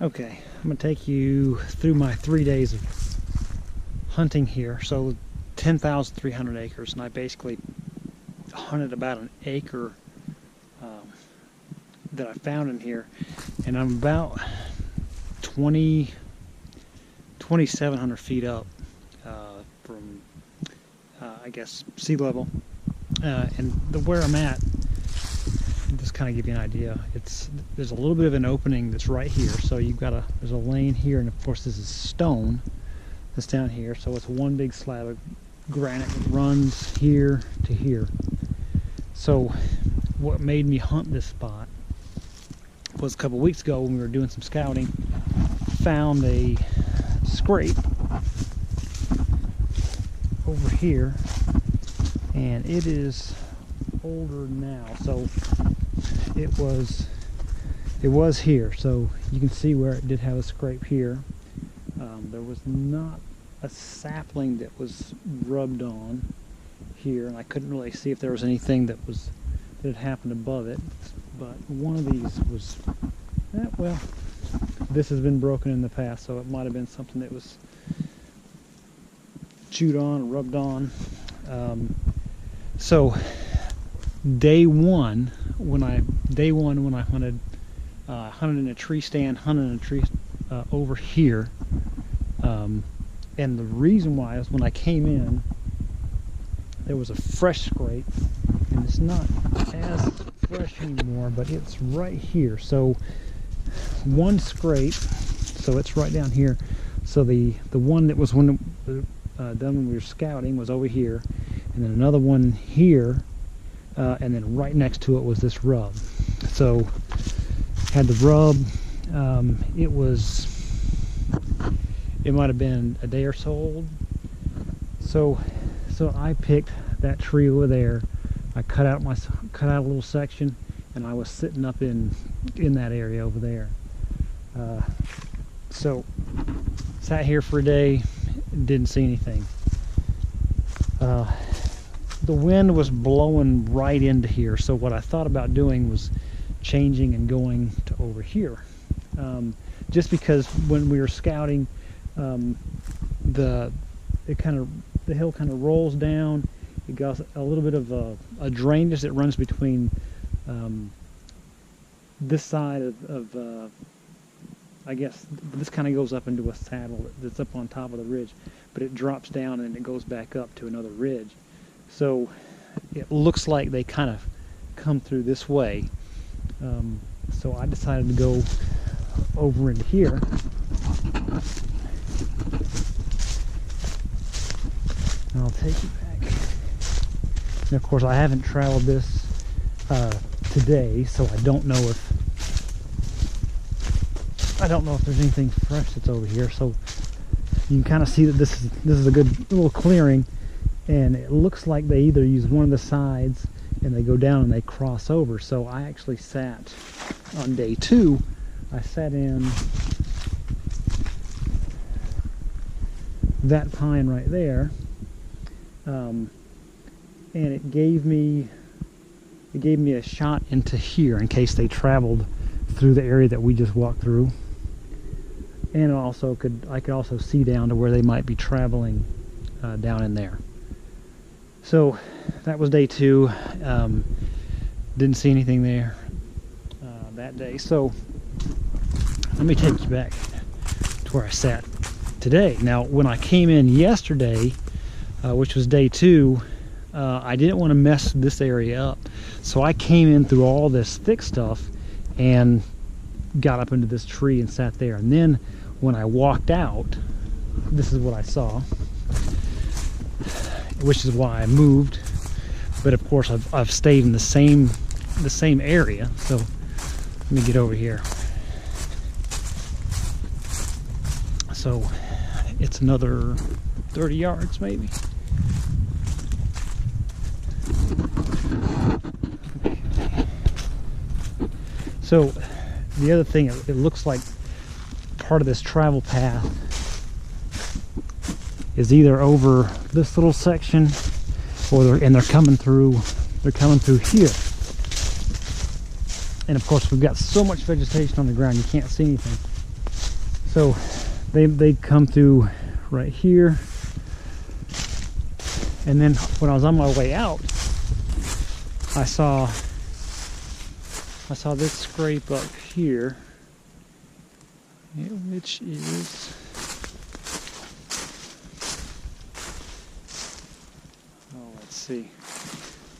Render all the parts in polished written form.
Okay, I'm going to take you through my 3 days of hunting here. So 10,300 acres, and I basically hunted about an acre that I found in here, and I'm about 2,700 feet up from I guess sea level, and where I'm at, just kind of give you an idea, there's a little bit of an opening that's right here, so there's a lane here, and of course this is stone that's down here, so it's one big slab of granite that runs here to here. So what made me hunt this spot was a couple weeks ago when we were doing some scouting, found a scrape over here, and it is older now, so it was here, so you can see where it did have a scrape here. There was not a sapling that was rubbed on here, and I couldn't really see if there was anything that had happened above it, but one of these was, well, this has been broken in the past, so it might have been something that was chewed on or rubbed on. So day one when I hunted in a tree stand, hunted in a tree over here, and the reason why is when I came in, there was a fresh scrape, and it's not as fresh anymore, but it's right here. So one scrape, so it's right down here. So the one that was done when we were scouting was over here, and then another one here, and then right next to it was this rub. So had the rub. It might have been a day or so old. So I picked that tree over there. I cut out a little section, and I was sitting up in that area over there. So sat here for a day, didn't see anything. The wind was blowing right into here, so what I thought about doing was changing and going to over here. Just because when we were scouting, the hill kind of rolls down. It got a little bit of a drainage that runs between this side of I guess this kind of goes up into a saddle that's up on top of the ridge, but it drops down and it goes back up to another ridge. So it looks like they kind of come through this way. So I decided to go over into here. And I'll take you back. And of course I haven't traveled this today, so I don't know if there's anything fresh that's over here. So you can kind of see that this is a good little clearing, and it looks like they either use one of the sides and they go down and they cross over. So I actually sat on day 2. I sat in that pine right there, and it gave me a shot into here in case they traveled through the area that we just walked through, and I could also see down to where they might be traveling down in there. So that was day 2. Didn't see anything there that day. So let me take you back to where I sat today. Now, when I came in yesterday, which was day 2, I didn't want to mess this area up, so I came in through all this thick stuff and got up into this tree and sat there. And then when I walked out, this is what I saw, which is why I moved. But of course I've stayed in the same area. So let me get over here. So it's another 30 yards maybe. So the other thing, it looks like part of this travel path is either over this little section, or they're coming through here. And of course we've got so much vegetation on the ground you can't see anything. So they'd come through right here, and then when I was on my way out, I saw this scrape up here, which is, oh, let's see,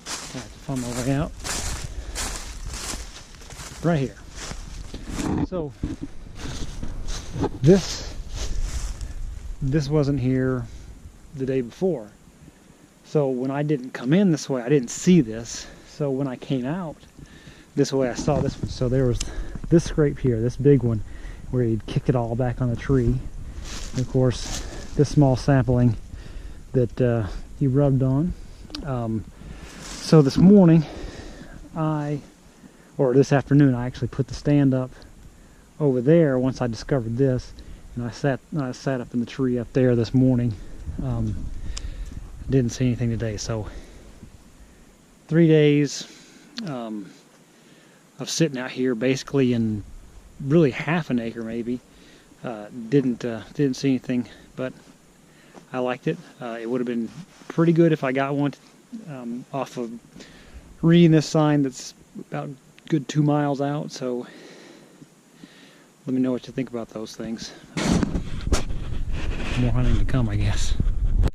I have to find my way out, right here. So this wasn't here the day before. So when I didn't come in this way, I didn't see this. So when I came out this way, I saw this one. So there was this scrape here, this big one, where he'd kick it all back on the tree. And of course, this small sapling that he rubbed on. So this morning, this afternoon, I actually put the stand up over there once I discovered this, and I sat up in the tree up there this morning. Didn't see anything today, so 3 days of sitting out here, basically in really half an acre maybe. Didn't see anything, but I liked it. It would have been pretty good if I got one off of reading this sign that's about good 2 miles out. So let me know what you think about those things. More hunting to come, I guess.